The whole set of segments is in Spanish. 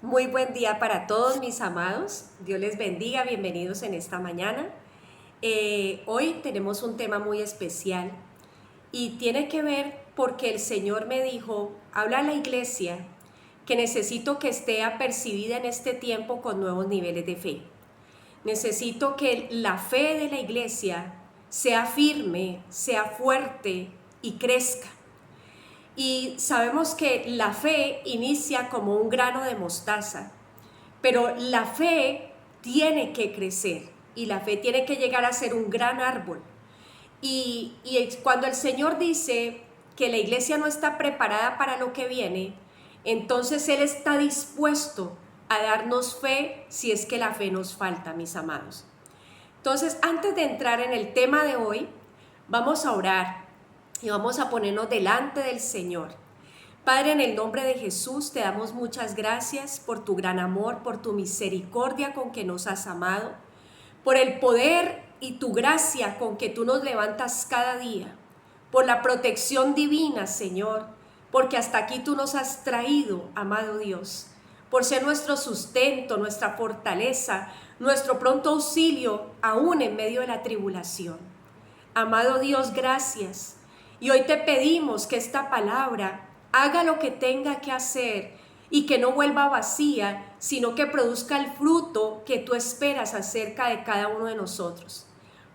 Muy buen día para todos mis amados. Dios les bendiga, bienvenidos en esta mañana. Hoy tenemos un tema muy especial y tiene que ver porque el Señor me dijo, habla a la iglesia que necesito que esté apercibida en este tiempo con nuevos niveles de fe. Necesito que la fe de la iglesia sea firme, sea fuerte y crezca. Y sabemos que la fe inicia como un grano de mostaza, pero la fe tiene que crecer y la fe tiene que llegar a ser un gran árbol. Y cuando el Señor dice que la iglesia no está preparada para lo que viene, entonces Él está dispuesto a darnos fe si es que la fe nos falta, mis amados. Entonces, antes de entrar en el tema de hoy, vamos a orar y vamos a ponernos delante del Señor. Padre, en el nombre de Jesús te damos muchas gracias por tu gran amor, por tu misericordia con que nos has amado, por el poder y tu gracia con que tú nos levantas cada día, por la protección divina, Señor, porque hasta aquí tú nos has traído, amado Dios, por ser nuestro sustento, nuestra fortaleza, nuestro pronto auxilio, aún en medio de la tribulación. Amado Dios, gracias. Y hoy te pedimos que esta palabra haga lo que tenga que hacer y que no vuelva vacía, sino que produzca el fruto que tú esperas acerca de cada uno de nosotros.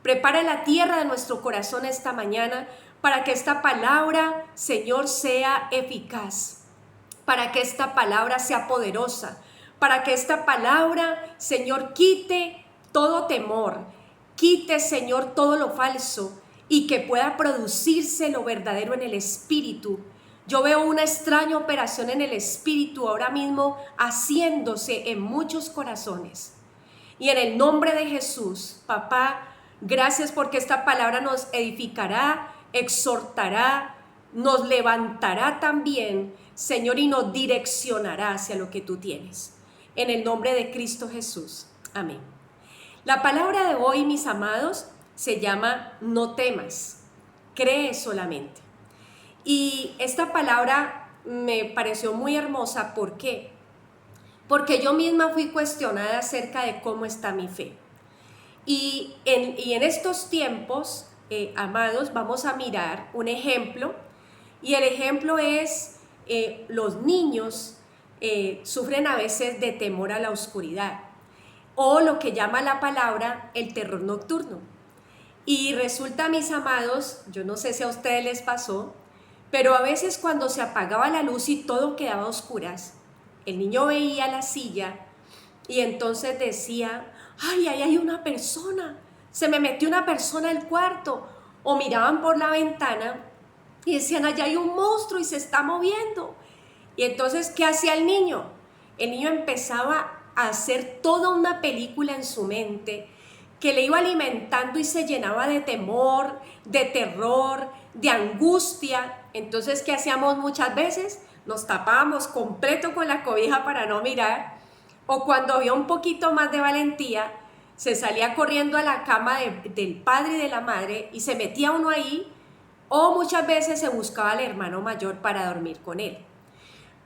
Prepara la tierra de nuestro corazón esta mañana para que esta palabra, Señor, sea eficaz, para que esta palabra sea poderosa, para que esta palabra, Señor, quite todo temor, quite, Señor, todo lo falso y que pueda producirse lo verdadero en el Espíritu. Yo veo una extraña operación en el Espíritu ahora mismo haciéndose en muchos corazones. Y en el nombre de Jesús, papá, gracias porque esta palabra nos edificará, exhortará, nos levantará también, Señor, y nos direccionará hacia lo que tú tienes. En el nombre de Cristo Jesús. Amén. La palabra de hoy, mis amados, se llama no temas, cree solamente. Y esta palabra me pareció muy hermosa. ¿Por qué? Porque yo misma fui cuestionada acerca de cómo está mi fe. Y en estos tiempos, amados, vamos a mirar un ejemplo. Y el ejemplo es, los niños sufren a veces de temor a la oscuridad, o lo que llama la palabra el terror nocturno. Y resulta, mis amados, yo no sé si a ustedes les pasó, pero a veces cuando se apagaba la luz y todo quedaba a oscuras, el niño veía la silla y entonces decía, ay, ahí hay una persona, se me metió una persona al cuarto. O miraban por la ventana y decían, allá hay un monstruo y se está moviendo. Y entonces, ¿qué hacía el niño? El niño empezaba a hacer toda una película en su mente que le iba alimentando y se llenaba de temor, de terror, de angustia. Entonces, ¿qué hacíamos muchas veces? Nos tapábamos completo con la cobija para no mirar, o cuando había un poquito más de valentía, se salía corriendo a la cama del padre y de la madre y se metía uno ahí, o muchas veces se buscaba al hermano mayor para dormir con él.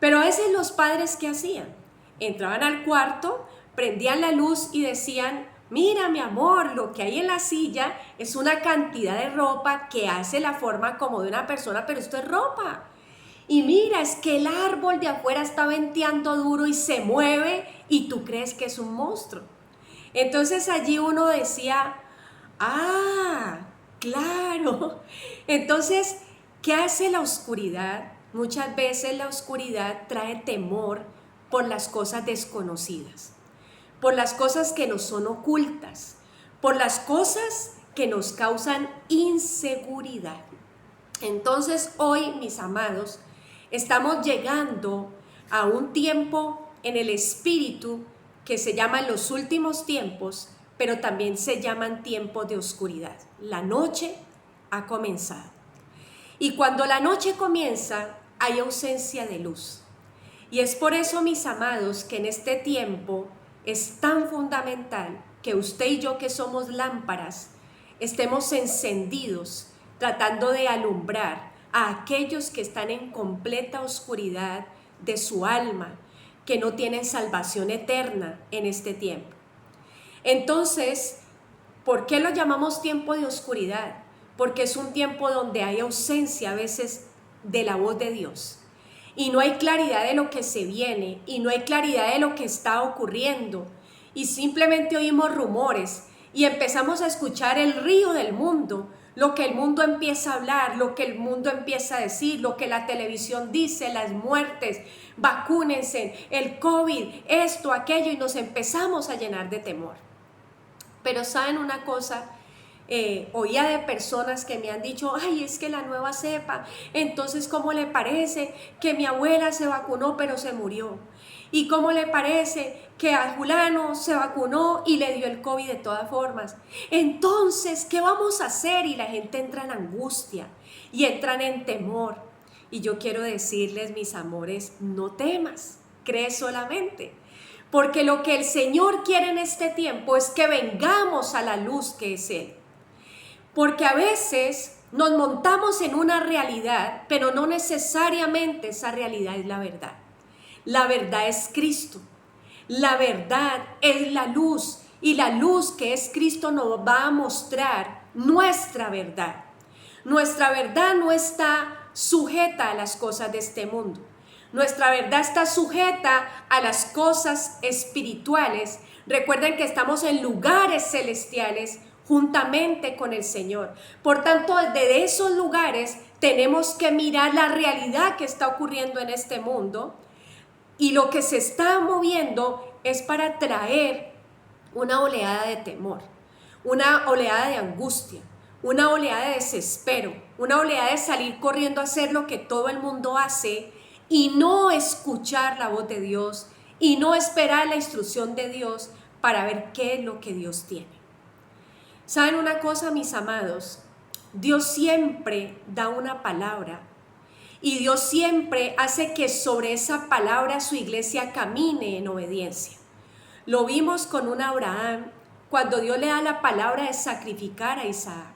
Pero a veces los padres, ¿qué hacían? Entraban al cuarto, prendían la luz y decían, mira mi amor, lo que hay en la silla es una cantidad de ropa que hace la forma como de una persona, pero esto es ropa. Y mira, es que el árbol de afuera está venteando duro y se mueve y tú crees que es un monstruo. Entonces allí uno decía, ah, claro. Entonces, ¿qué hace la oscuridad? Muchas veces la oscuridad trae temor por las cosas desconocidas, por las cosas que nos son ocultas, por las cosas que nos causan inseguridad. Entonces hoy, mis amados, estamos llegando a un tiempo en el espíritu que se llaman los últimos tiempos, pero también se llaman tiempos de oscuridad. La noche ha comenzado. Y cuando la noche comienza, hay ausencia de luz. Y es por eso, mis amados, que en este tiempo es tan fundamental que usted y yo, que somos lámparas, estemos encendidos, tratando de alumbrar a aquellos que están en completa oscuridad de su alma, que no tienen salvación eterna en este tiempo. Entonces, ¿por qué lo llamamos tiempo de oscuridad? Porque es un tiempo donde hay ausencia a veces de la voz de Dios. Y no hay claridad de lo que se viene, y no hay claridad de lo que está ocurriendo. Y simplemente oímos rumores y empezamos a escuchar el río del mundo, lo que el mundo empieza a hablar, lo que el mundo empieza a decir, lo que la televisión dice, las muertes, vacúnense, el COVID, esto, aquello, y nos empezamos a llenar de temor. Pero ¿saben una cosa? Oía de personas que me han dicho, ay, es que la nueva cepa, entonces ¿cómo le parece que mi abuela se vacunó pero se murió? ¿Y cómo le parece que a fulano se vacunó y le dio el COVID de todas formas? Entonces, ¿qué vamos a hacer? Y la gente entra en angustia y entran en temor. Y yo quiero decirles, mis amores, no temas, cree solamente. Porque lo que el Señor quiere en este tiempo es que vengamos a la luz que es Él. Porque a veces nos montamos en una realidad, pero no necesariamente esa realidad es la verdad. La verdad es Cristo. La verdad es la luz, y la luz que es Cristo nos va a mostrar nuestra verdad. Nuestra verdad no está sujeta a las cosas de este mundo. Nuestra verdad está sujeta a las cosas espirituales. Recuerden que estamos en lugares celestiales juntamente con el Señor. Por tanto, desde esos lugares tenemos que mirar la realidad que está ocurriendo en este mundo, y lo que se está moviendo es para traer una oleada de temor, una oleada de angustia, una oleada de desespero, una oleada de salir corriendo a hacer lo que todo el mundo hace y no escuchar la voz de Dios y no esperar la instrucción de Dios para ver qué es lo que Dios tiene. ¿Saben una cosa, mis amados? Dios siempre da una palabra, y Dios siempre hace que sobre esa palabra su iglesia camine en obediencia. Lo vimos con un Abraham cuando Dios le da la palabra de sacrificar a Isaac.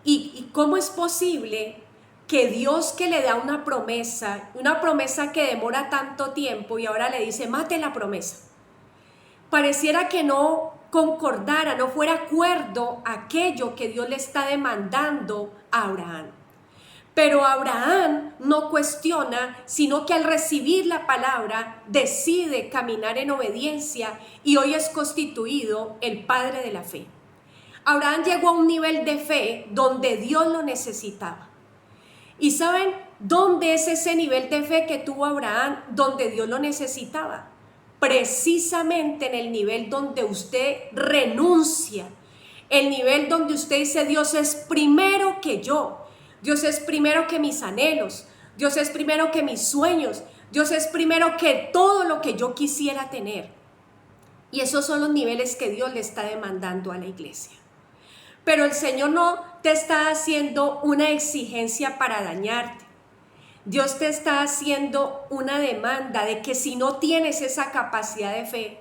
¿Y cómo es posible que Dios, que le da una promesa que demora tanto tiempo, y ahora le dice, mate la promesa? Pareciera que no concordara, no fuera acuerdo aquello que Dios le está demandando a Abraham. Pero Abraham no cuestiona, sino que al recibir la palabra decide caminar en obediencia, y hoy es constituido el padre de la fe. Abraham llegó a un nivel de fe donde Dios lo necesitaba. ¿Y saben dónde es ese nivel de fe que tuvo Abraham donde Dios lo necesitaba? Precisamente en el nivel donde usted renuncia, el nivel donde usted dice, Dios es primero que yo, Dios es primero que mis anhelos, Dios es primero que mis sueños, Dios es primero que todo lo que yo quisiera tener. Y esos son los niveles que Dios le está demandando a la iglesia. Pero el Señor no te está haciendo una exigencia para dañarte. Dios te está haciendo una demanda de que si no tienes esa capacidad de fe,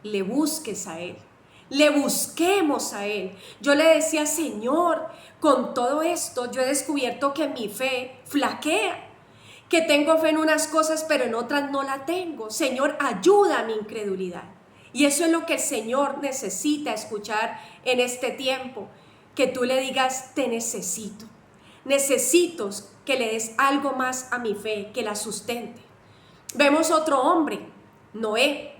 le busques a Él, le busquemos a Él. Yo le decía, Señor, con todo esto yo he descubierto que mi fe flaquea, que tengo fe en unas cosas pero en otras no la tengo. Señor, ayuda a mi incredulidad. Y eso es lo que el Señor necesita escuchar en este tiempo, que tú le digas, te necesito. Necesito que le des algo más a mi fe, que la sustente. Vemos otro hombre, Noé.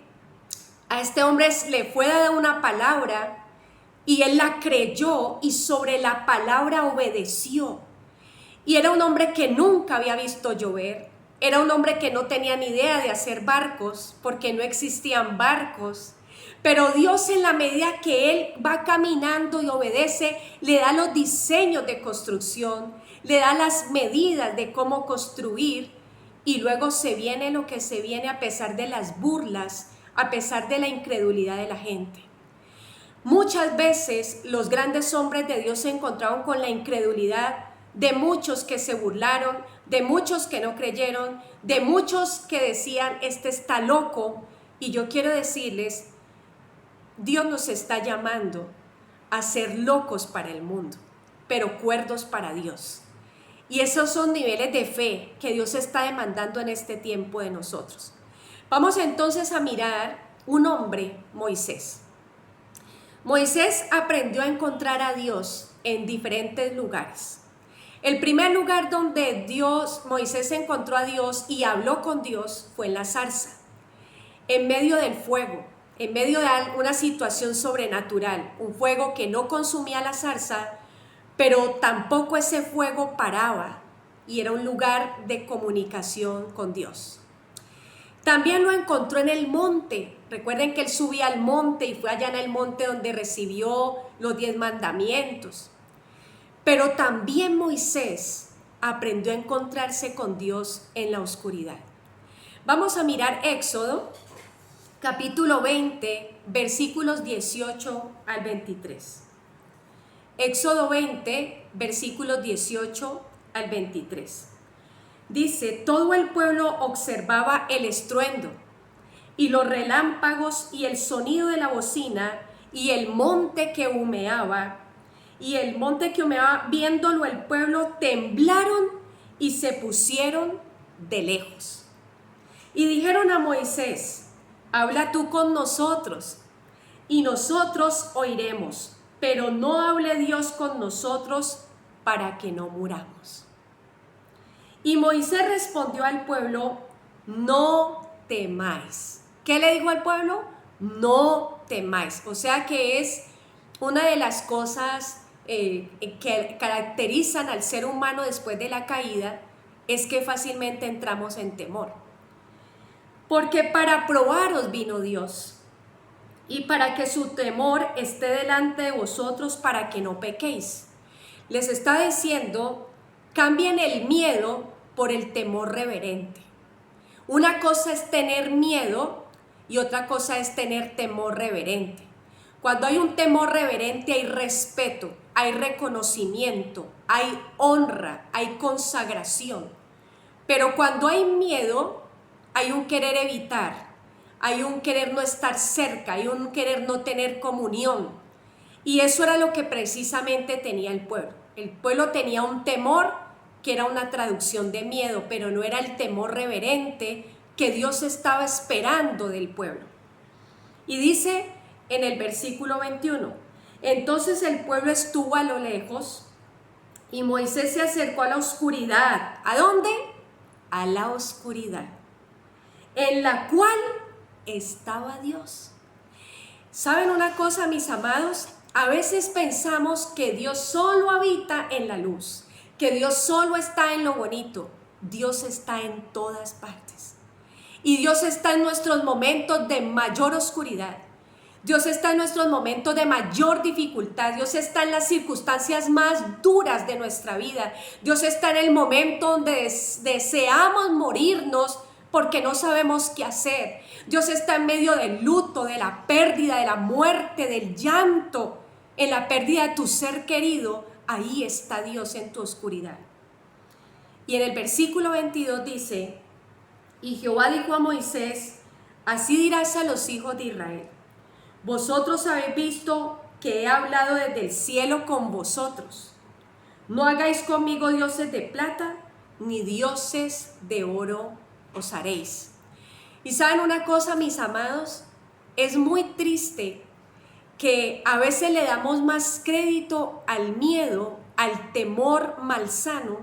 A este hombre le fue dada una palabra y él la creyó y sobre la palabra obedeció. Y era un hombre que nunca había visto llover. Era un hombre que no tenía ni idea de hacer barcos, porque no existían barcos. Pero Dios, en la medida que él va caminando y obedece, le da los diseños de construcción, le da las medidas de cómo construir, y luego se viene lo que se viene a pesar de las burlas, a pesar de la incredulidad de la gente. Muchas veces los grandes hombres de Dios se encontraron con la incredulidad de muchos que se burlaron, de muchos que no creyeron, de muchos que decían, este está loco. Y yo quiero decirles, Dios nos está llamando a ser locos para el mundo, pero cuerdos para Dios. Y esos son niveles de fe que Dios está demandando en este tiempo de nosotros. Vamos entonces a mirar un hombre, Moisés. Moisés aprendió a encontrar a Dios en diferentes lugares. El primer lugar donde Moisés encontró a Dios y habló con Dios fue en la zarza, en medio del fuego, en medio de una situación sobrenatural, un fuego que no consumía la zarza, pero tampoco ese fuego paraba y era un lugar de comunicación con Dios. También lo encontró en el monte. Recuerden que él subía al monte y fue allá en el monte donde recibió los 10 mandamientos. Pero también Moisés aprendió a encontrarse con Dios en la oscuridad. Vamos a mirar Éxodo, capítulo 20, versículos 18 al 23. Éxodo 20, versículos 18 al 23. Dice: todo el pueblo observaba el estruendo y los relámpagos y el sonido de la bocina y el monte que humeaba. Viéndolo el pueblo temblaron y se pusieron de lejos. Y dijeron a Moisés: habla tú con nosotros y nosotros oiremos, pero no hable Dios con nosotros para que no muramos. Y Moisés respondió al pueblo: no temáis. ¿Qué le dijo al pueblo? No temáis. O sea que es una de las cosas que caracterizan al ser humano después de la caída, es que fácilmente entramos en temor. Porque para probaros vino Dios, y para que su temor esté delante de vosotros, para que no pequéis. Les está diciendo: cambien el miedo por el temor reverente. Una cosa es tener miedo y otra cosa es tener temor reverente. Cuando hay un temor reverente hay respeto, hay reconocimiento, hay honra, hay consagración. Pero cuando hay miedo, hay un querer evitar, hay un querer no estar cerca, hay un querer no tener comunión. Y eso era lo que precisamente tenía el pueblo. El pueblo tenía un temor que era una traducción de miedo, pero no era el temor reverente que Dios estaba esperando del pueblo. Y dice en el versículo 21, entonces el pueblo estuvo a lo lejos y Moisés se acercó a la oscuridad. ¿A dónde? A la oscuridad, en la cual estaba Dios. ¿Saben una cosa, mis amados? A veces pensamos que Dios solo habita en la luz, que Dios solo está en lo bonito. Dios está en todas partes. Y Dios está en nuestros momentos de mayor oscuridad. Dios está en nuestros momentos de mayor dificultad. Dios está en las circunstancias más duras de nuestra vida. Dios está en el momento donde deseamos morirnos porque no sabemos qué hacer. Dios está en medio del luto, de la pérdida, de la muerte, del llanto, en la pérdida de tu ser querido. Ahí está Dios en tu oscuridad. Y en el versículo 22 dice: y Jehová dijo a Moisés: así dirás a los hijos de Israel: vosotros habéis visto que he hablado desde el cielo con vosotros. No hagáis conmigo dioses de plata, ni dioses de oro os haréis. Y saben una cosa, mis amados, es muy triste que a veces le damos más crédito al miedo, al temor malsano,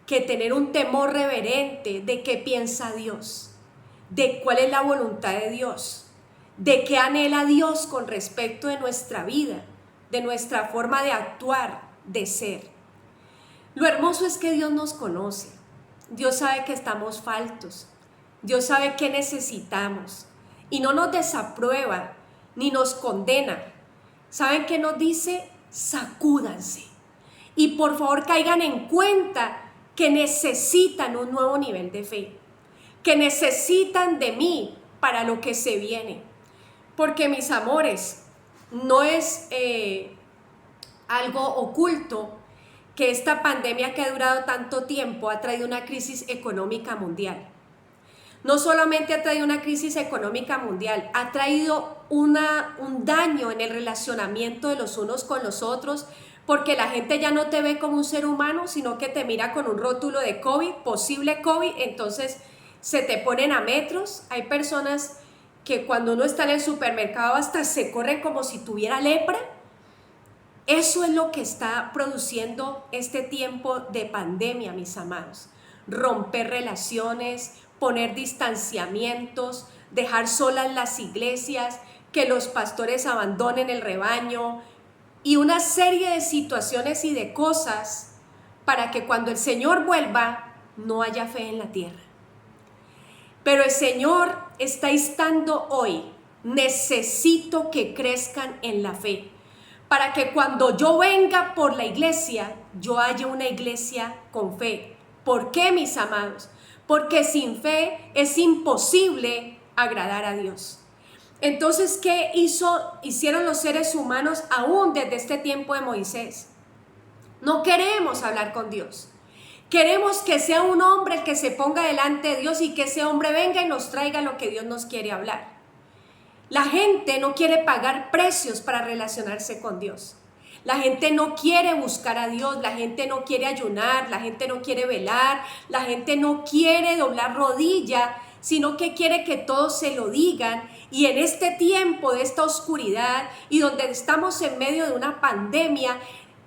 que tener un temor reverente de qué piensa Dios, de cuál es la voluntad de Dios, de qué anhela Dios con respecto de nuestra vida, de nuestra forma de actuar, de ser. Lo hermoso es que Dios nos conoce. Dios sabe que estamos faltos. Dios sabe qué necesitamos y no nos desaprueba ni nos condena. ¿Saben qué nos dice? Sacúdanse y por favor caigan en cuenta que necesitan un nuevo nivel de fe, que necesitan de mí para lo que se viene. Porque, mis amores, no es algo oculto que esta pandemia que ha durado tanto tiempo ha traído una crisis económica mundial. No solamente ha traído una crisis económica mundial, ha traído un daño en el relacionamiento de los unos con los otros, porque la gente ya no te ve como un ser humano, sino que te mira con un rótulo de COVID, posible COVID. Entonces se te ponen a metros. Hay personas que cuando uno está en el supermercado hasta se corre como si tuviera lepra. Eso es lo que está produciendo este tiempo de pandemia, mis amados. Romper relaciones, poner distanciamientos, dejar solas las iglesias, que los pastores abandonen el rebaño y una serie de situaciones y de cosas para que cuando el Señor vuelva no haya fe en la tierra. Pero el Señor está instando hoy, necesito que crezcan en la fe, para que cuando yo venga por la iglesia, yo haya una iglesia con fe. ¿Por qué, mis amados? Porque sin fe es imposible agradar a Dios. Entonces, ¿qué hicieron los seres humanos aún desde este tiempo de Moisés? No queremos hablar con Dios. Queremos que sea un hombre el que se ponga delante de Dios y que ese hombre venga y nos traiga lo que Dios nos quiere hablar. La gente no quiere pagar precios para relacionarse con Dios. La gente no quiere buscar a Dios, la gente no quiere ayunar, la gente no quiere velar, la gente no quiere doblar rodilla, sino que quiere que todos se lo digan. Y en este tiempo de esta oscuridad y donde estamos en medio de una pandemia,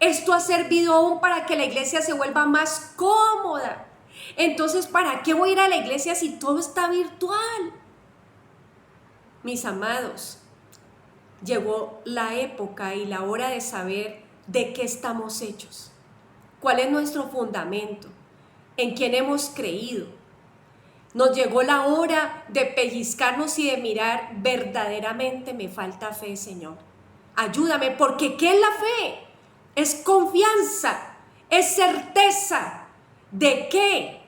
esto ha servido aún para que la iglesia se vuelva más cómoda. Entonces, ¿para qué voy a ir a la iglesia si todo está virtual? Mis amados, llegó la época y la hora de saber de qué estamos hechos, cuál es nuestro fundamento, en quién hemos creído. Nos llegó la hora de pellizcarnos y de mirar, verdaderamente me falta fe, Señor. Ayúdame, porque ¿qué es la fe? Es confianza, es certeza. ¿De qué?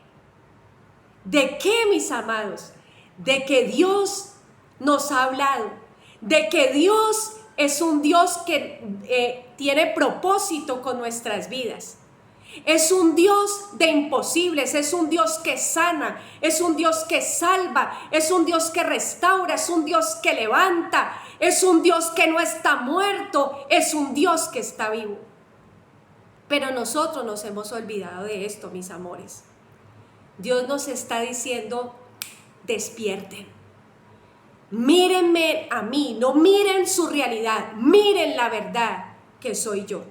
¿De qué, mis amados? De que Dios nos ha hablado, de que Dios es un Dios que tiene propósito con nuestras vidas. Es un Dios de imposibles, es un Dios que sana, es un Dios que salva, es un Dios que restaura, es un Dios que levanta, es un Dios que no está muerto, es un Dios que está vivo. Pero nosotros nos hemos olvidado de esto, mis amores. Dios nos está diciendo, despierten. Mírenme a mí, no miren su realidad, miren la verdad que soy yo.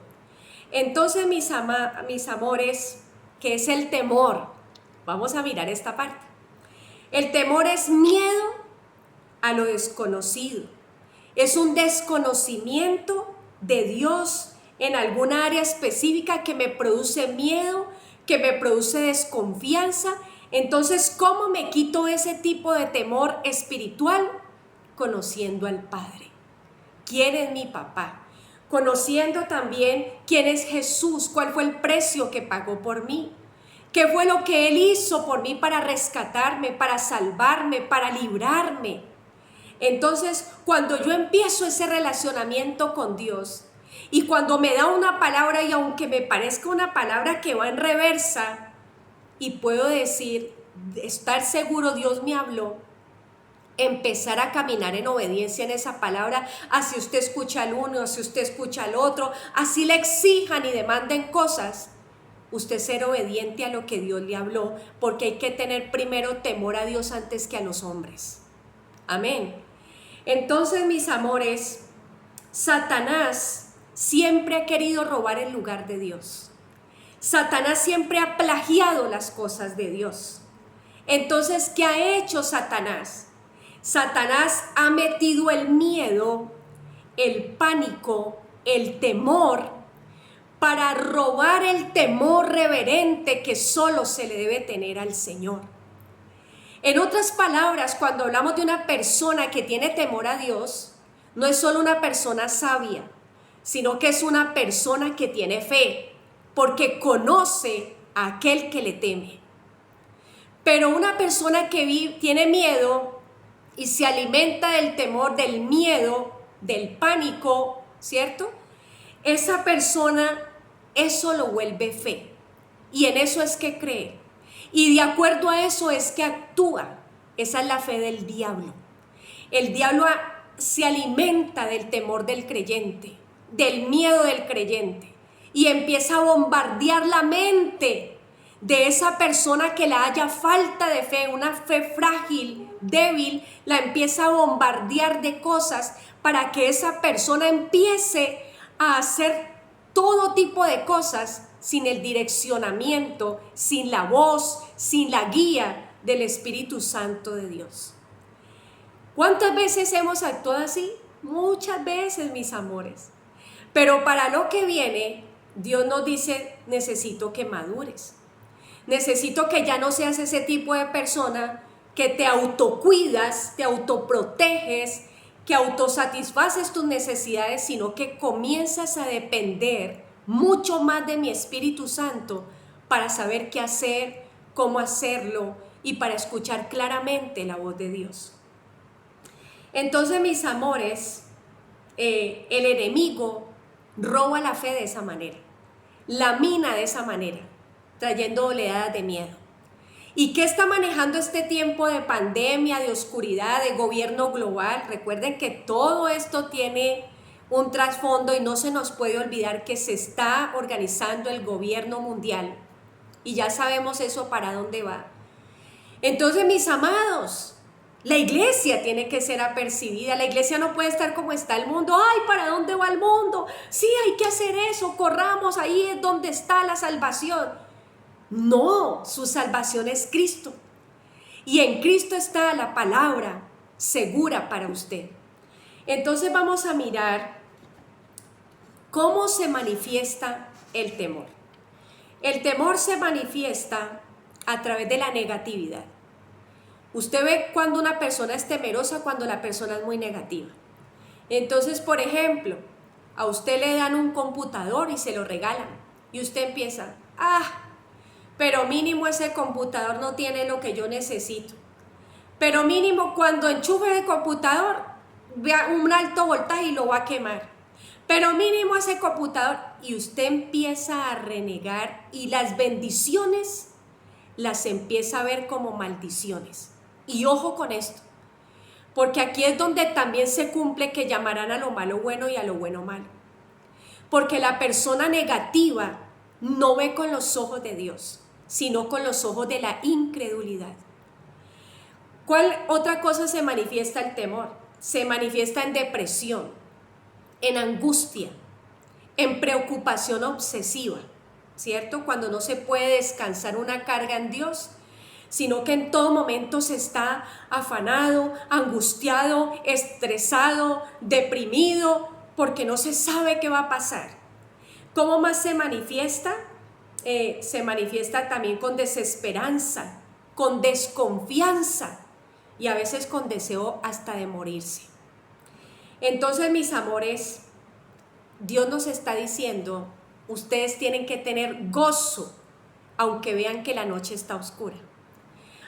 Entonces, mis amores, ¿qué es el temor? Vamos a mirar esta parte. El temor es miedo a lo desconocido. Es un desconocimiento de Dios en alguna área específica que me produce miedo, que me produce desconfianza. Entonces, ¿cómo me quito ese tipo de temor espiritual? Conociendo al Padre. ¿Quién es mi papá? Conociendo también quién es Jesús, cuál fue el precio que pagó por mí, qué fue lo que Él hizo por mí para rescatarme, para salvarme, para librarme. Entonces, cuando yo empiezo ese relacionamiento con Dios y cuando me da una palabra y aunque me parezca una palabra que va en reversa y puedo decir, estar seguro Dios me habló, empezar a caminar en obediencia en esa palabra, así usted escucha al uno, así usted escucha al otro, así le exijan y demanden cosas, usted ser obediente a lo que Dios le habló, porque hay que tener primero temor a Dios antes que a los hombres. Amén. Entonces, mis amores, Satanás siempre ha querido robar el lugar de Dios. Satanás siempre ha plagiado las cosas de Dios. Entonces, ¿qué ha hecho Satanás? Satanás ha metido el miedo, el pánico, el temor, para robar el temor reverente que solo se le debe tener al Señor. En otras palabras, cuando hablamos de una persona que tiene temor a Dios, no es solo una persona sabia, sino que es una persona que tiene fe, porque conoce a aquel que le teme. Pero una persona que tiene miedo y se alimenta del temor, del miedo, del pánico, ¿cierto? Esa persona, eso lo vuelve fe. Y en eso es que cree. Y de acuerdo a eso es que actúa. Esa es la fe del diablo. El diablo se alimenta del temor del creyente, del miedo del creyente. Y empieza a bombardear la mente de esa persona que la haya falta de fe, una fe frágil, débil, la empieza a bombardear de cosas para que esa persona empiece a hacer todo tipo de cosas sin el direccionamiento, sin la voz, sin la guía del Espíritu Santo de Dios. ¿Cuántas veces hemos actuado así? Muchas veces, mis amores. Pero para lo que viene, Dios nos dice, necesito que madures. Necesito que ya no seas ese tipo de persona que te autocuidas, te autoproteges, que autosatisfaces tus necesidades, sino que comienzas a depender mucho más de mi Espíritu Santo para saber qué hacer, cómo hacerlo y para escuchar claramente la voz de Dios. Entonces, mis amores, el enemigo roba la fe de esa manera, la mina de esa manera, trayendo oleadas de miedo. ¿Y qué está manejando este tiempo de pandemia, de oscuridad, de gobierno global? Recuerden que todo esto tiene un trasfondo y no se nos puede olvidar que se está organizando el gobierno mundial. Y ya sabemos eso para dónde va. Entonces, mis amados, la iglesia tiene que ser apercibida. La iglesia no puede estar como está el mundo. ¡Ay, para dónde va el mundo! Sí, hay que hacer eso, corramos, ahí es donde está la salvación. No, su salvación es Cristo. Y en Cristo está la palabra segura para usted. Entonces vamos a mirar cómo se manifiesta el temor. El temor se manifiesta a través de la negatividad. Usted ve cuando una persona es temerosa, cuando la persona es muy negativa. Entonces, por ejemplo, a usted le dan un computador y se lo regalan. Y usted empieza, pero mínimo ese computador no tiene lo que yo necesito. Pero mínimo cuando enchufe el computador, vea un alto voltaje y lo va a quemar. Pero mínimo ese computador, y usted empieza a renegar y las bendiciones las empieza a ver como maldiciones. Y ojo con esto, porque aquí es donde también se cumple que llamarán a lo malo bueno y a lo bueno malo. Porque la persona negativa no ve con los ojos de Dios, sino con los ojos de la incredulidad. ¿Cuál otra cosa se manifiesta el temor? Se manifiesta en depresión, en angustia, en preocupación obsesiva, ¿cierto? Cuando no se puede descansar una carga en Dios, sino que en todo momento se está afanado, angustiado, estresado, deprimido, porque no se sabe qué va a pasar. ¿Cómo más se manifiesta? Se manifiesta también con desesperanza, con desconfianza y a veces con deseo hasta de morirse. Entonces, mis amores, Dios nos está diciendo, ustedes tienen que tener gozo, aunque vean que la noche está oscura.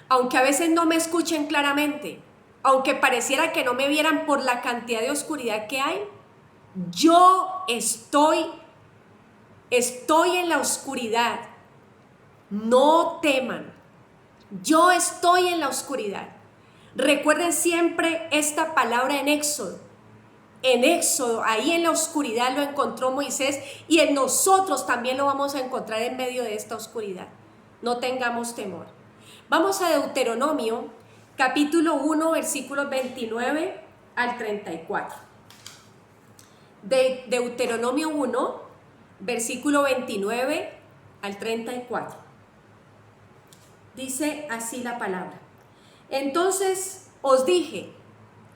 Aunque a veces no me escuchen claramente, aunque pareciera que no me vieran por la cantidad de oscuridad que hay, yo estoy en la oscuridad. No teman, yo estoy en la oscuridad. Recuerden siempre esta palabra en Éxodo. En Éxodo, ahí en la oscuridad lo encontró Moisés y en nosotros también lo vamos a encontrar en medio de esta oscuridad. No tengamos temor. Vamos a Deuteronomio, capítulo 1, versículos 29 al 34. Deuteronomio 1, versículo 29 al 34. Dice así la palabra. Entonces os dije,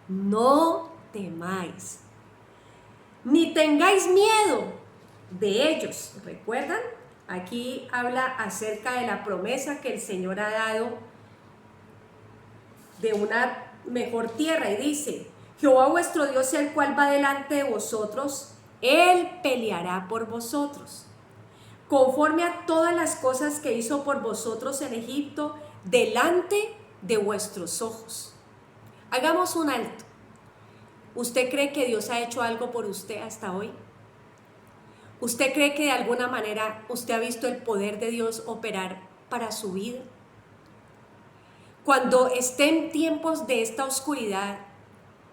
no temáis, ni tengáis miedo de ellos. ¿Recuerdan? Aquí habla acerca de la promesa que el Señor ha dado de una mejor tierra y dice, Jehová vuestro Dios, el cual va delante de vosotros, Él peleará por vosotros, conforme a todas las cosas que hizo por vosotros en Egipto, delante de vuestros ojos. Hagamos un alto. ¿Usted cree que Dios ha hecho algo por usted hasta hoy? ¿Usted cree que de alguna manera usted ha visto el poder de Dios operar para su vida? Cuando esté en tiempos de esta oscuridad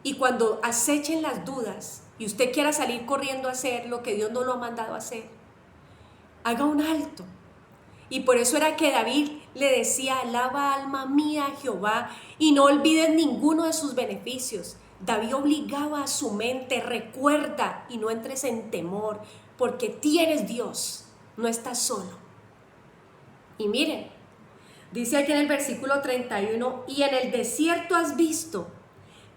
y cuando acechen las dudas y usted quiera salir corriendo a hacer lo que Dios no lo ha mandado a hacer, haga un alto Y por eso era que David le decía, alaba alma mía a Jehová y no olvides ninguno de sus beneficios. David obligaba a su mente, recuerda y no entres en temor, porque tienes Dios, no estás solo. Y miren, dice aquí en el versículo 31, y en el desierto has visto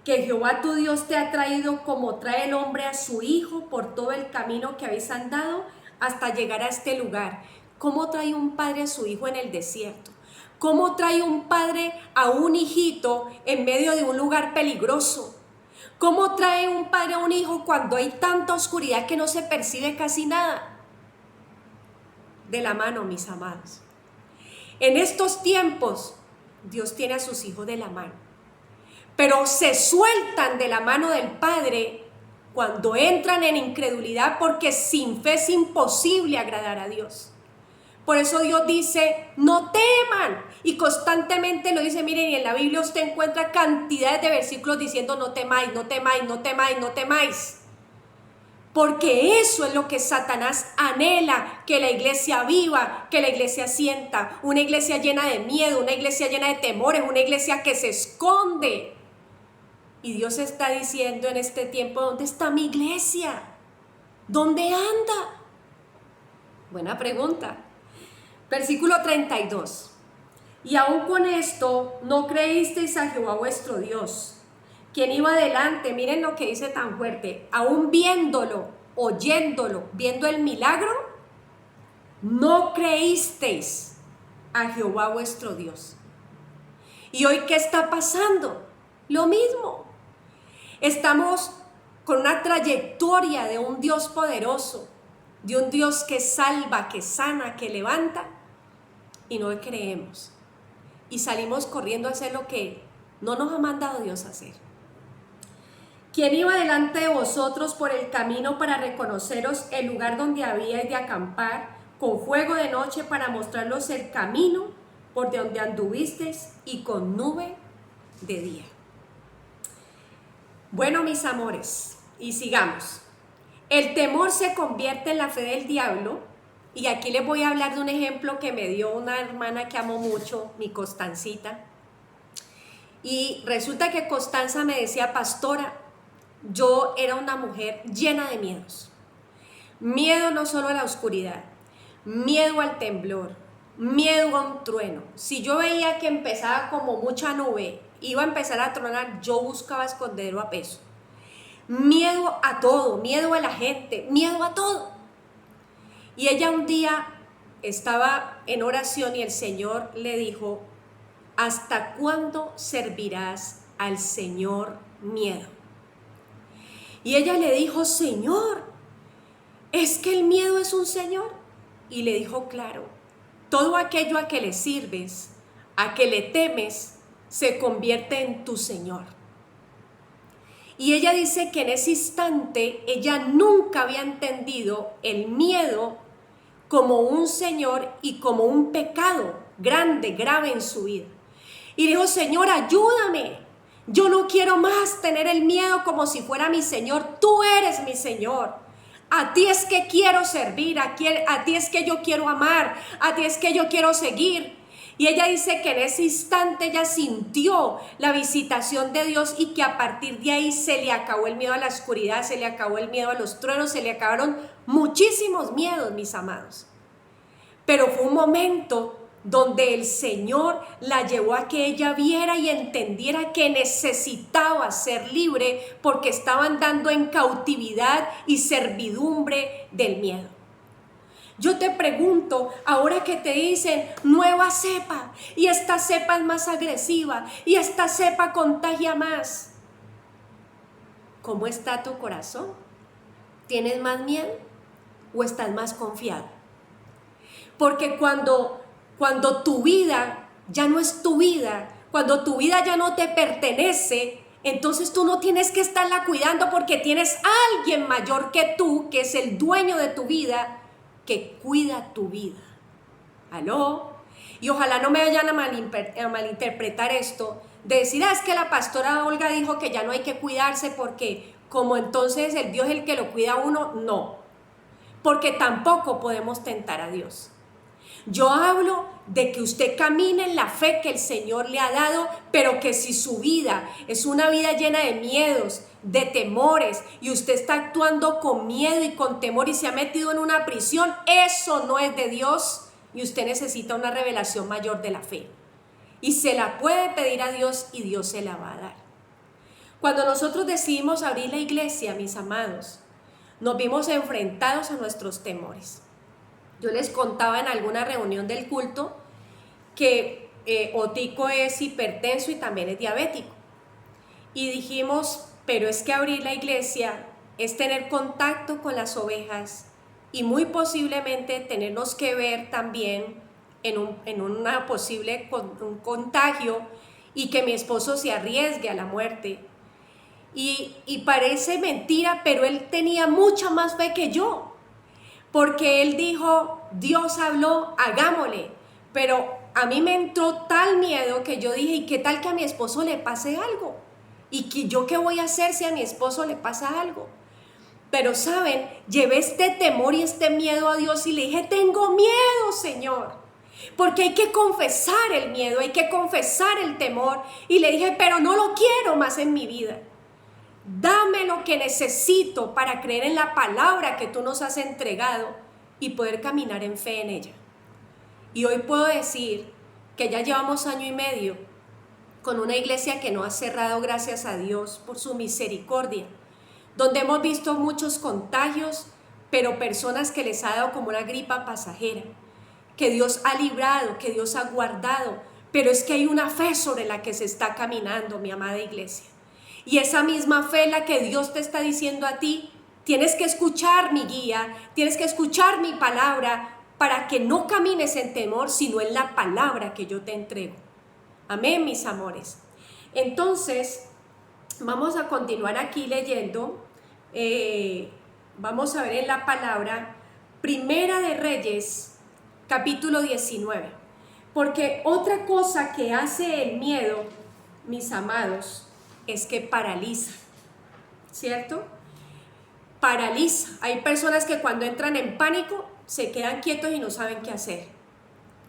que Jehová tu Dios te ha traído como trae el hombre a su hijo por todo el camino que habéis andado hasta llegar a este lugar. ¿Cómo trae un padre a su hijo en el desierto? ¿Cómo trae un padre a un hijito en medio de un lugar peligroso? ¿Cómo trae un padre a un hijo cuando hay tanta oscuridad que no se percibe casi nada? De la mano, mis amados. En estos tiempos, Dios tiene a sus hijos de la mano, pero se sueltan de la mano del Padre cuando entran en incredulidad, porque sin fe es imposible agradar a Dios. Por eso Dios dice, no teman, y constantemente lo dice. Miren, y en la Biblia usted encuentra cantidades de versículos diciendo no temáis, no temáis, no temáis, no temáis. Porque eso es lo que Satanás anhela, que la iglesia viva, que la iglesia sienta, una iglesia llena de miedo, una iglesia llena de temores, una iglesia que se esconde. Y Dios está diciendo en este tiempo, ¿dónde está mi iglesia? ¿Dónde anda? Buena pregunta. Versículo 32. Y aún con esto no creísteis a Jehová vuestro Dios, quien iba adelante. Miren lo que dice tan fuerte. Aún viéndolo, oyéndolo, viendo el milagro, no creísteis a Jehová vuestro Dios. ¿Y hoy qué está pasando? Lo mismo. Estamos con una trayectoria de un Dios poderoso, de un Dios que salva, que sana, que levanta, y no creemos. Y salimos corriendo a hacer lo que no nos ha mandado Dios a hacer. ¿Quién iba delante de vosotros por el camino para reconoceros el lugar donde habíais de acampar, con fuego de noche para mostraros el camino por donde anduvisteis y con nube de día? Bueno, mis amores, y sigamos. El temor se convierte en la fe del diablo. Y aquí les voy a hablar de un ejemplo que me dio una hermana que amo mucho, mi Constancita. Y resulta que Constanza me decía, pastora, yo era una mujer llena de miedos. Miedo no solo a la oscuridad, miedo al temblor, miedo a un trueno. Si yo veía que empezaba como mucha nube, iba a empezar a tronar, yo buscaba escondedero a peso. Miedo a todo, miedo a la gente, miedo a todo. Y ella un día estaba en oración y el Señor le dijo, ¿hasta cuándo servirás al Señor miedo? Y ella le dijo, Señor, ¿es que el miedo es un Señor? Y le dijo, claro, todo aquello a que le sirves, a que le temes, se convierte en tu Señor. Y ella dice que en ese instante ella nunca había entendido el miedo como un Señor y como un pecado grande, grave en su vida. Y dijo, Señor, ayúdame. Yo no quiero más tener el miedo como si fuera mi Señor. Tú eres mi Señor. A ti es que quiero servir, a ti es que yo quiero amar, a ti es que yo quiero seguir. Y ella dice que en ese instante ella sintió la visitación de Dios y que a partir de ahí se le acabó el miedo a la oscuridad, se le acabó el miedo a los truenos, se le acabaron muchísimos miedos, mis amados. Pero fue un momento donde el Señor la llevó a que ella viera y entendiera que necesitaba ser libre porque estaba andando en cautividad y servidumbre del miedo. Yo te pregunto, ahora que te dicen nueva cepa y esta cepa es más agresiva y esta cepa contagia más, ¿cómo está tu corazón? ¿Tienes más miedo o estás más confiado? Porque cuando tu vida ya no es tu vida, cuando tu vida ya no te pertenece, entonces tú no tienes que estarla cuidando porque tienes a alguien mayor que tú, que es el dueño de tu vida, que cuida tu vida. ¿Aló? Y ojalá no me vayan a malinterpretar esto, de decir, es que la pastora Olga dijo que ya no hay que cuidarse porque como entonces el Dios es el que lo cuida a uno. No, porque tampoco podemos tentar a Dios. Yo hablo de que usted camine en la fe que el Señor le ha dado, pero que si su vida es una vida llena de miedos, de temores, y usted está actuando con miedo y con temor y se ha metido en una prisión, eso no es de Dios y usted necesita una revelación mayor de la fe. Y se la puede pedir a Dios y Dios se la va a dar. Cuando nosotros decidimos abrir la iglesia, mis amados, nos vimos enfrentados a nuestros temores. Yo les contaba en alguna reunión del culto que Otico es hipertenso y también es diabético. Y dijimos, pero es que abrir la iglesia es tener contacto con las ovejas y muy posiblemente tenernos que ver también en una posible un contagio y que mi esposo se arriesgue a la muerte. Y parece mentira, pero él tenía mucha más fe que yo. Porque él dijo, Dios habló, hagámosle. Pero a mí me entró tal miedo que yo dije, ¿y qué tal que a mi esposo le pase algo? ¿Y que yo qué voy a hacer si a mi esposo le pasa algo? Pero saben, llevé este temor y este miedo a Dios y le dije, tengo miedo, Señor. Porque hay que confesar el miedo, hay que confesar el temor. Y le dije, pero no lo quiero más en mi vida. Dame lo que necesito para creer en la palabra que tú nos has entregado y poder caminar en fe en ella. Y hoy puedo decir que ya llevamos 1 año y medio con una iglesia que no ha cerrado, gracias a Dios por su misericordia, donde hemos visto muchos contagios, pero personas que les ha dado como una gripa pasajera, que Dios ha librado, que Dios ha guardado, pero es que hay una fe sobre la que se está caminando, mi amada iglesia. Y esa misma fe la que Dios te está diciendo a ti, tienes que escuchar mi guía, tienes que escuchar mi palabra para que no camines en temor, sino en la palabra que yo te entrego. Amén, mis amores. Entonces, vamos a continuar aquí leyendo. Vamos a ver en la palabra Primera de Reyes, capítulo 19. Porque otra cosa que hace el miedo, mis amados, es que paraliza, ¿cierto? Paraliza. Hay personas que cuando entran en pánico se quedan quietos y no saben qué hacer.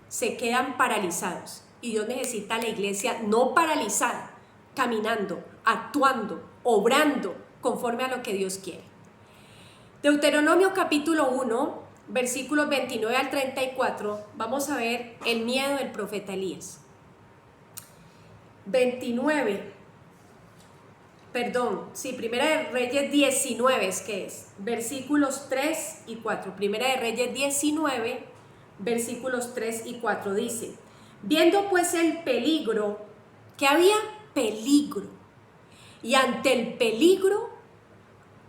Se quedan paralizados. Y Dios necesita a la iglesia no paralizada, caminando, actuando, obrando conforme a lo que Dios quiere. Deuteronomio capítulo 1, versículos 29 al 34, vamos a ver el miedo del profeta Elías. 'Primera de Reyes 19 es que es, versículos 3 y 4. Primera de Reyes 19, versículos 3 y 4 dice, viendo pues el peligro, que había peligro, y ante el peligro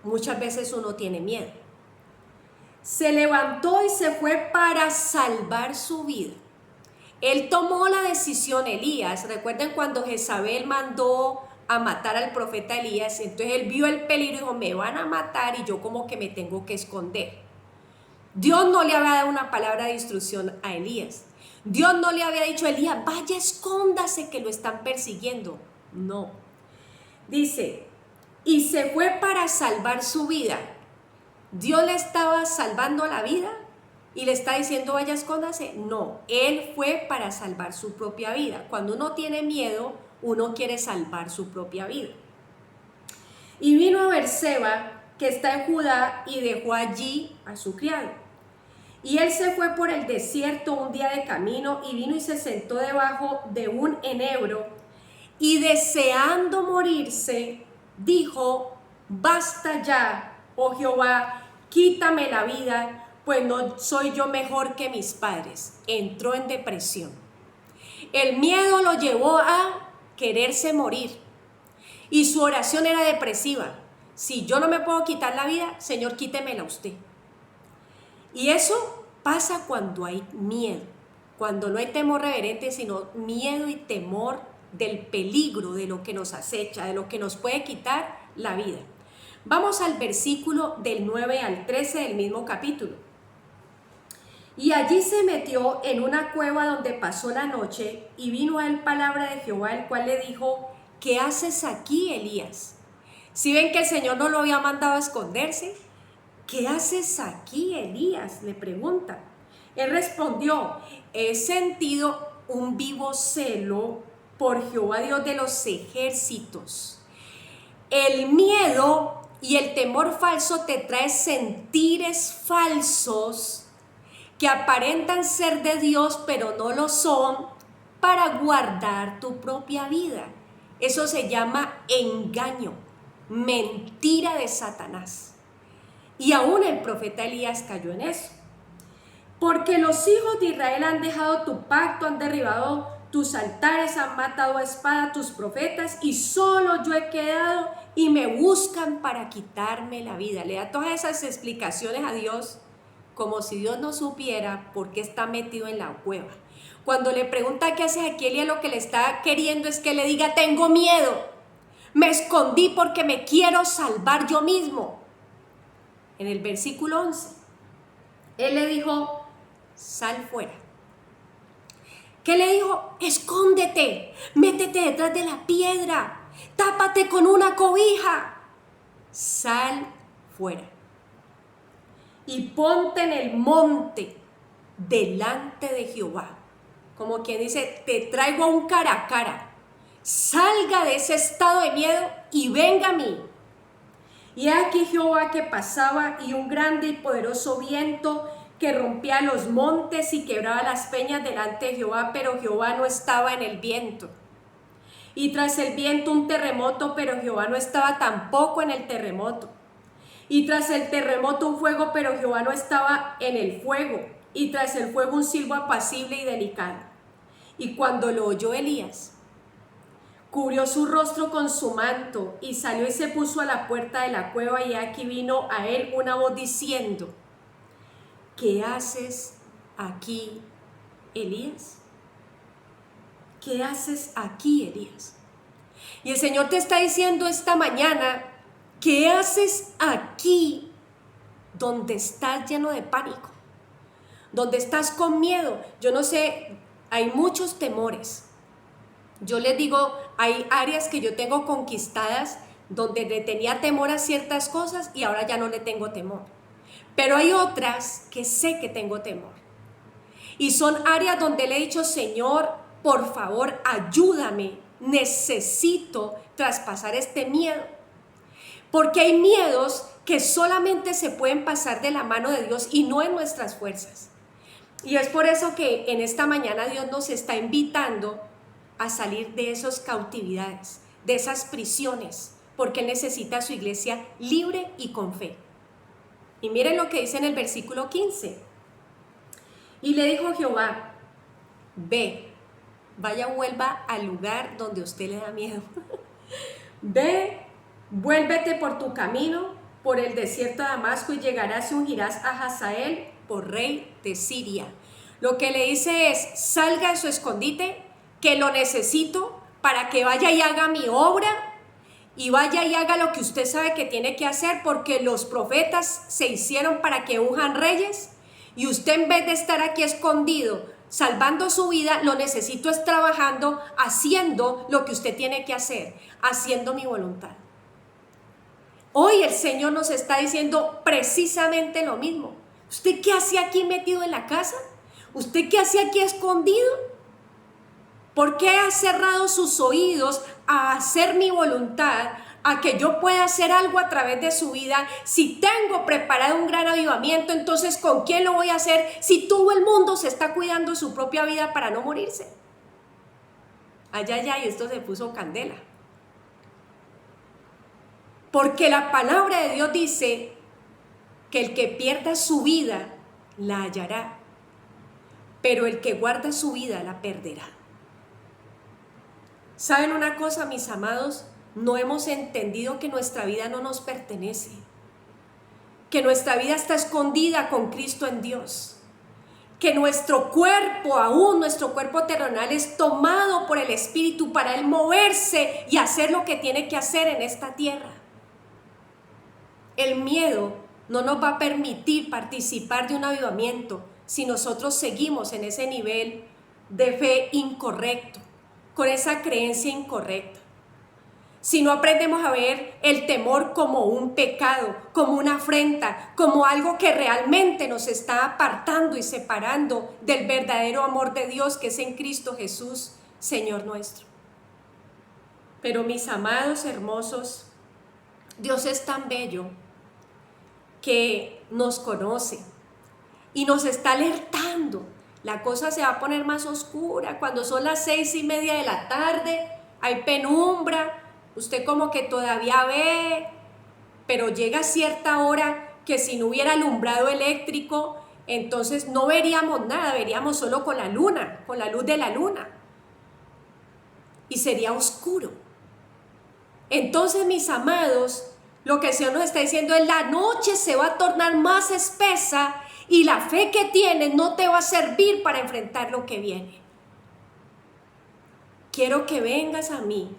muchas veces uno tiene miedo, se levantó y se fue para salvar su vida. Él tomó la decisión, Elías. Recuerden cuando Jezabel mandó a matar al profeta Elías, entonces él vio el peligro y dijo, me van a matar y yo como que me tengo que esconder. Dios no le había dado una palabra de instrucción a Elías. Dios no le había dicho a Elías, vaya, escóndase que lo están persiguiendo. No. Dice, y se fue para salvar su vida. Dios le estaba salvando la vida y le está diciendo, vaya, escóndase. No, él fue para salvar su propia vida. Cuando uno tiene miedo, uno quiere salvar su propia vida. Y vino a Berseba, que está en Judá, y dejó allí a su criado. Y él se fue por el desierto un día de camino y vino y se sentó debajo de un enebro y deseando morirse, dijo, basta ya, oh Jehová, quítame la vida, pues no soy yo mejor que mis padres. Entró en depresión. El miedo lo llevó a quererse morir y su oración era depresiva. Si yo no me puedo quitar la vida, Señor, quítemela usted. Y eso pasa cuando hay miedo, cuando no hay temor reverente, sino miedo y temor del peligro, de lo que nos acecha, de lo que nos puede quitar la vida. Vamos al versículo del 9 al 13 del mismo capítulo. Y allí se metió en una cueva donde pasó la noche, y vino a él palabra de Jehová, el cual le dijo, ¿qué haces aquí, Elías? Si ven que el Señor no lo había mandado a esconderse, ¿qué haces aquí, Elías?, le pregunta. Él respondió: he sentido un vivo celo por Jehová Dios de los ejércitos. El miedo y el temor falso te trae sentires falsos que aparentan ser de Dios, pero no lo son, para guardar tu propia vida. Eso se llama engaño, mentira de Satanás. Y aún el profeta Elías cayó en eso. Porque los hijos de Israel han dejado tu pacto, han derribado tus altares, han matado a espada a tus profetas, y solo yo he quedado y me buscan para quitarme la vida. Le da todas esas explicaciones a Dios, como si Dios no supiera por qué está metido en la cueva. Cuando le pregunta qué hace aquí, Elías lo que le está queriendo es que le diga: tengo miedo, me escondí porque me quiero salvar yo mismo. En el versículo 11, él le dijo: sal fuera. ¿Qué le dijo? Escóndete, métete detrás de la piedra, tápate con una cobija, sal fuera y ponte en el monte delante de Jehová. Como quien dice: te traigo a un cara a cara, salga de ese estado de miedo y venga a mí. Y aquí Jehová que pasaba, y un grande y poderoso viento que rompía los montes y quebraba las peñas delante de Jehová, pero Jehová no estaba en el viento. Y tras el viento un terremoto, pero Jehová no estaba tampoco en el terremoto. Y tras el terremoto un fuego, pero Jehová no estaba en el fuego. Y tras el fuego un silbo apacible y delicado. Y cuando lo oyó Elías, cubrió su rostro con su manto y salió y se puso a la puerta de la cueva, y aquí vino a él una voz diciendo: ¿qué haces aquí, Elías? ¿Qué haces aquí, Elías? Y el Señor te está diciendo esta mañana: ¿qué haces aquí donde estás lleno de pánico? Donde estás con miedo. Yo no sé, hay muchos temores. Yo les digo, hay áreas que yo tengo conquistadas donde le tenía temor a ciertas cosas y ahora ya no le tengo temor. Pero hay otras que sé que tengo temor. Y son áreas donde le he dicho: Señor, por favor, ayúdame. Necesito traspasar este miedo. Porque hay miedos que solamente se pueden pasar de la mano de Dios y no en nuestras fuerzas. Y es por eso que en esta mañana Dios nos está invitando a salir de esas cautividades, de esas prisiones, porque Él necesita a su iglesia libre y con fe. Y miren lo que dice en el versículo 15. Y le dijo Jehová: ve, vaya, vuelva al lugar donde a usted le da miedo. Ve, vuélvete por tu camino, por el desierto de Damasco, y llegarás y ungirás a Hazael por rey de Siria. Lo que le dice es: salga de su escondite, que lo necesito para que vaya y haga mi obra, y vaya y haga lo que usted sabe que tiene que hacer, porque los profetas se hicieron para que unjan reyes, y usted, en vez de estar aquí escondido salvando su vida, lo necesito es trabajando, haciendo lo que usted tiene que hacer, haciendo mi voluntad. Hoy el Señor nos está diciendo precisamente lo mismo. ¿Usted qué hace aquí metido en la casa? ¿Usted qué hace aquí escondido? ¿Por qué ha cerrado sus oídos a hacer mi voluntad, a que yo pueda hacer algo a través de su vida? Si tengo preparado un gran avivamiento, entonces ¿con quién lo voy a hacer si todo el mundo se está cuidando su propia vida para no morirse? Allá, y esto se puso candela. Porque la palabra de Dios dice que el que pierda su vida la hallará, pero el que guarda su vida la perderá. ¿Saben una cosa, mis amados? No hemos entendido que nuestra vida no nos pertenece, que nuestra vida está escondida con Cristo en Dios, que nuestro cuerpo, aún nuestro cuerpo terrenal, es tomado por el Espíritu para Él moverse y hacer lo que tiene que hacer en esta tierra. El miedo no nos va a permitir participar de un avivamiento si nosotros seguimos en ese nivel de fe incorrecto, con esa creencia incorrecta. si no aprendemos a ver el temor como un pecado, como una afrenta, como algo que realmente nos está apartando y separando del verdadero amor de Dios que es en Cristo Jesús, Señor nuestro. Pero mis amados hermosos, Dios es tan bello que nos conoce y nos está alertando. La cosa se va a poner más oscura cuando son las 6:30 de la tarde, hay penumbra, usted como que todavía ve, pero llega cierta hora que si no hubiera alumbrado eléctrico, entonces no veríamos nada, veríamos solo con la luna, con la luz de la luna, y sería oscuro. Entonces, mis amados, lo que el Señor nos está diciendo es: la noche se va a tornar más espesa y la fe que tienes no te va a servir para enfrentar lo que viene. Quiero que vengas a mí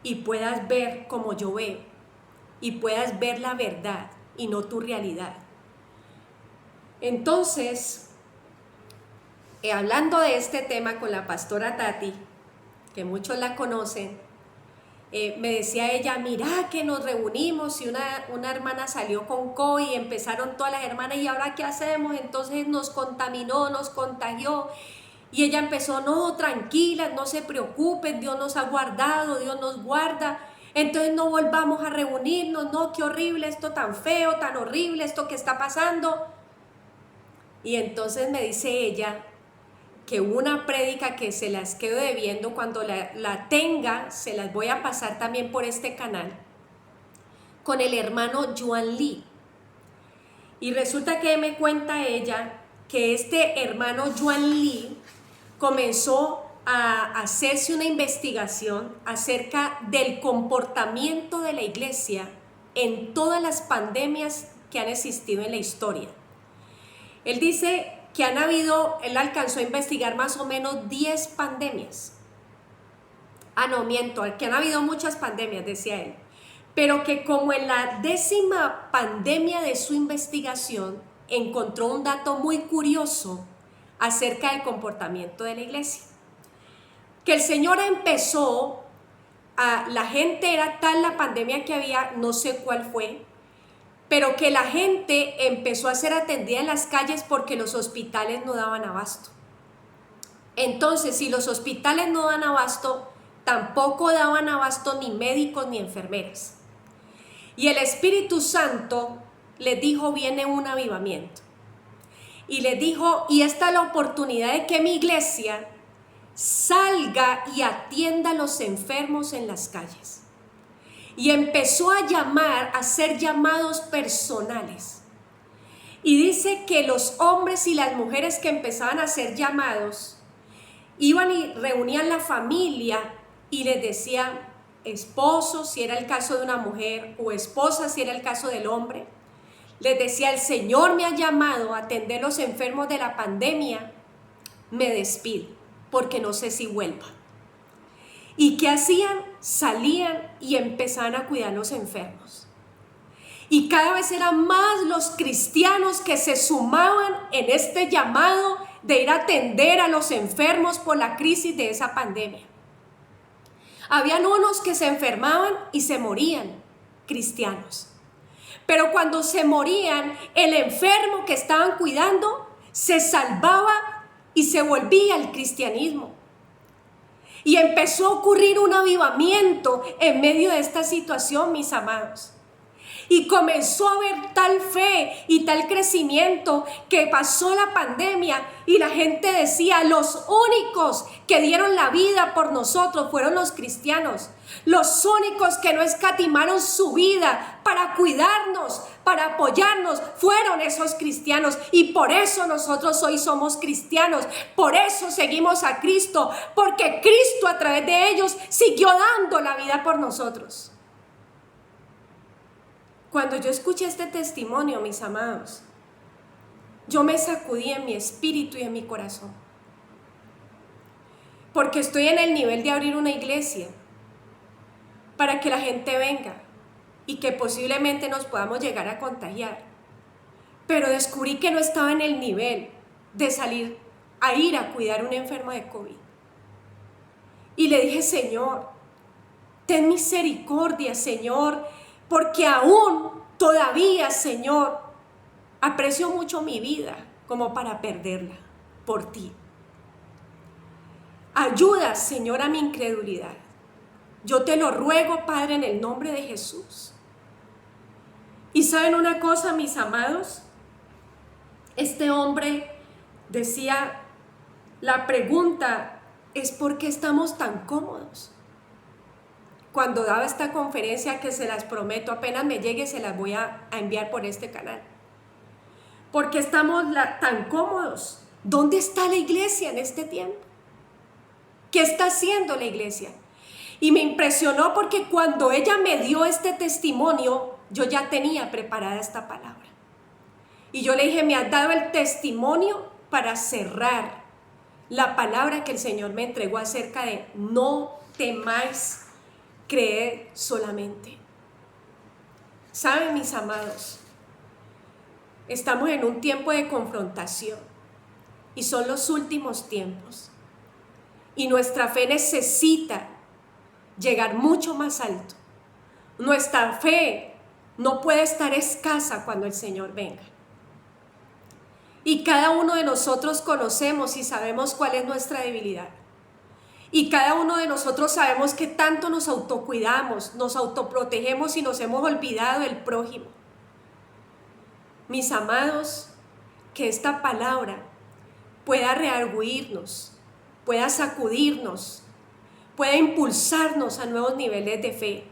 y puedas ver como yo veo y puedas ver la verdad y no tu realidad. Entonces, hablando de este tema con la pastora Tati, que muchos la conocen, me decía ella: mira que nos reunimos y una hermana salió con COVID y empezaron todas las hermanas, ¿y ahora qué hacemos? Entonces nos contaminó, nos contagió. Y ella empezó: no, tranquilas, no se preocupen, Dios nos ha guardado, Dios nos guarda. Entonces no volvamos a reunirnos, no, qué horrible, esto tan feo, tan horrible, esto que está pasando. Y entonces me dice ella que hubo una prédica que se las quedo debiendo, cuando la tenga, se las voy a pasar también por este canal, con el hermano Joan Lee. Y resulta que me cuenta ella que este hermano Joan Lee comenzó a hacerse una investigación acerca del comportamiento de la iglesia en todas las pandemias que han existido en la historia. Él dice que él alcanzó a investigar más o menos 10 pandemias. Que han habido muchas pandemias, decía él. Pero que como en la 10ª pandemia de su investigación, encontró un dato muy curioso acerca del comportamiento de la iglesia. Que el Señor empezó, la gente era tal la pandemia que había, no sé cuál fue, pero que la gente empezó a ser atendida en las calles porque los hospitales no daban abasto. Entonces, si los hospitales no dan abasto, tampoco daban abasto ni médicos ni enfermeras. Y el Espíritu Santo les dijo: viene un avivamiento. Y les dijo: y esta es la oportunidad de que mi iglesia salga y atienda a los enfermos en las calles. Y empezó a hacer llamados personales. Y dice que los hombres y las mujeres que empezaban a hacer llamados, iban y reunían la familia y les decían: esposo, si era el caso de una mujer, o esposa, si era el caso del hombre, les decía: el Señor me ha llamado a atender los enfermos de la pandemia, me despido, porque no sé si vuelva. ¿Y qué hacían? Salían y empezaban a cuidar a los enfermos. Y cada vez eran más los cristianos que se sumaban en este llamado de ir a atender a los enfermos por la crisis de esa pandemia. Habían unos que se enfermaban y se morían, cristianos. Pero cuando se morían, el enfermo que estaban cuidando se salvaba y se volvía al cristianismo. Y empezó a ocurrir un avivamiento en medio de esta situación, mis amados. Y comenzó a haber tal fe y tal crecimiento que pasó la pandemia y la gente decía: los únicos que dieron la vida por nosotros fueron los cristianos. Los únicos que no escatimaron su vida para cuidarnos, para apoyarnos, fueron esos cristianos. Y por eso nosotros hoy somos cristianos. Por eso seguimos a Cristo. Porque Cristo a través de ellos siguió dando la vida por nosotros. Cuando yo escuché este testimonio, mis amados, yo me sacudí en mi espíritu y en mi corazón. Porque estoy en el nivel de abrir una iglesia para que la gente venga y que posiblemente nos podamos llegar a contagiar. Pero descubrí que no estaba en el nivel de salir a ir a cuidar a un enfermo de COVID. Y le dije: Señor, Ten misericordia, Señor, porque aún todavía, Señor, aprecio mucho mi vida como para perderla por ti. Ayuda, Señor, a mi incredulidad. Yo te lo ruego, Padre, en el nombre de Jesús. Y ¿saben una cosa, mis amados? Este hombre decía, la pregunta es ¿por qué estamos tan cómodos? Cuando daba esta conferencia, que se las prometo, apenas me llegue se las voy a enviar por este canal. ¿Por qué estamos tan cómodos? ¿Dónde está la iglesia en este tiempo? ¿Qué está haciendo la iglesia? Y me impresionó porque cuando ella me dio este testimonio, yo ya tenía preparada esta palabra. Y yo le dije, me has dado el testimonio para cerrar la palabra que el Señor me entregó acerca de no temáis, creed solamente. ¿Saben, mis amados? Estamos en un tiempo de confrontación y son los últimos tiempos. Y nuestra fe necesita llegar mucho más alto. Nuestra fe no puede estar escasa cuando el Señor venga. Y cada uno de nosotros conocemos y sabemos cuál es nuestra debilidad. Y cada uno de nosotros sabemos que tanto nos autocuidamos, nos autoprotegemos y nos hemos olvidado del prójimo. Mis amados, que esta palabra pueda reargüirnos, pueda sacudirnos, pueda impulsarnos a nuevos niveles de fe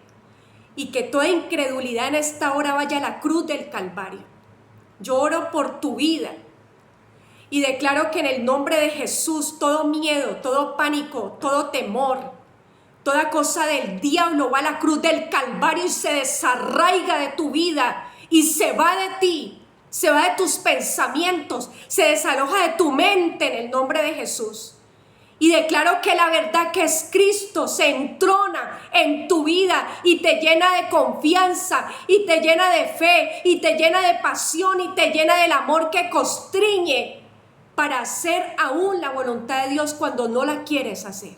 y que toda incredulidad en esta hora vaya a la cruz del Calvario. Yo oro por tu vida y declaro que en el nombre de Jesús todo miedo, todo pánico, todo temor, toda cosa del diablo va a la cruz del Calvario y se desarraiga de tu vida y se va de ti, se va de tus pensamientos, se desaloja de tu mente en el nombre de Jesús. Y declaro que la verdad que es Cristo se entrona en tu vida y te llena de confianza y te llena de fe y te llena de pasión y te llena del amor que constriñe para hacer aún la voluntad de Dios cuando no la quieres hacer.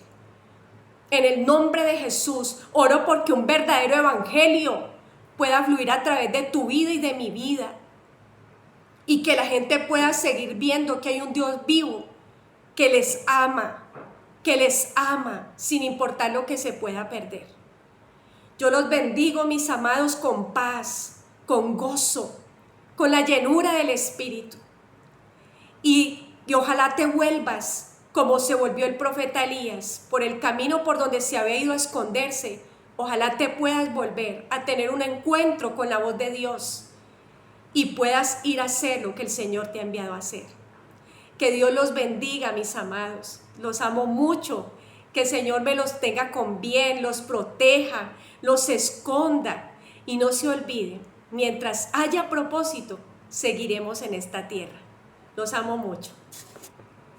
En el nombre de Jesús, oro porque un verdadero evangelio pueda fluir a través de tu vida y de mi vida. Y que la gente pueda seguir viendo que hay un Dios vivo que les ama sin importar lo que se pueda perder. Yo los bendigo, mis amados, con paz, con gozo, con la llenura del Espíritu. Y ojalá te vuelvas como se volvió el profeta Elías, por el camino por donde se había ido a esconderse. Ojalá te puedas volver a tener un encuentro con la voz de Dios y puedas ir a hacer lo que el Señor te ha enviado a hacer. Que Dios los bendiga, mis amados. Los amo mucho. Que el Señor me los tenga con bien, los proteja, los esconda. Y no se olviden, mientras haya propósito, seguiremos en esta tierra. Los amo mucho.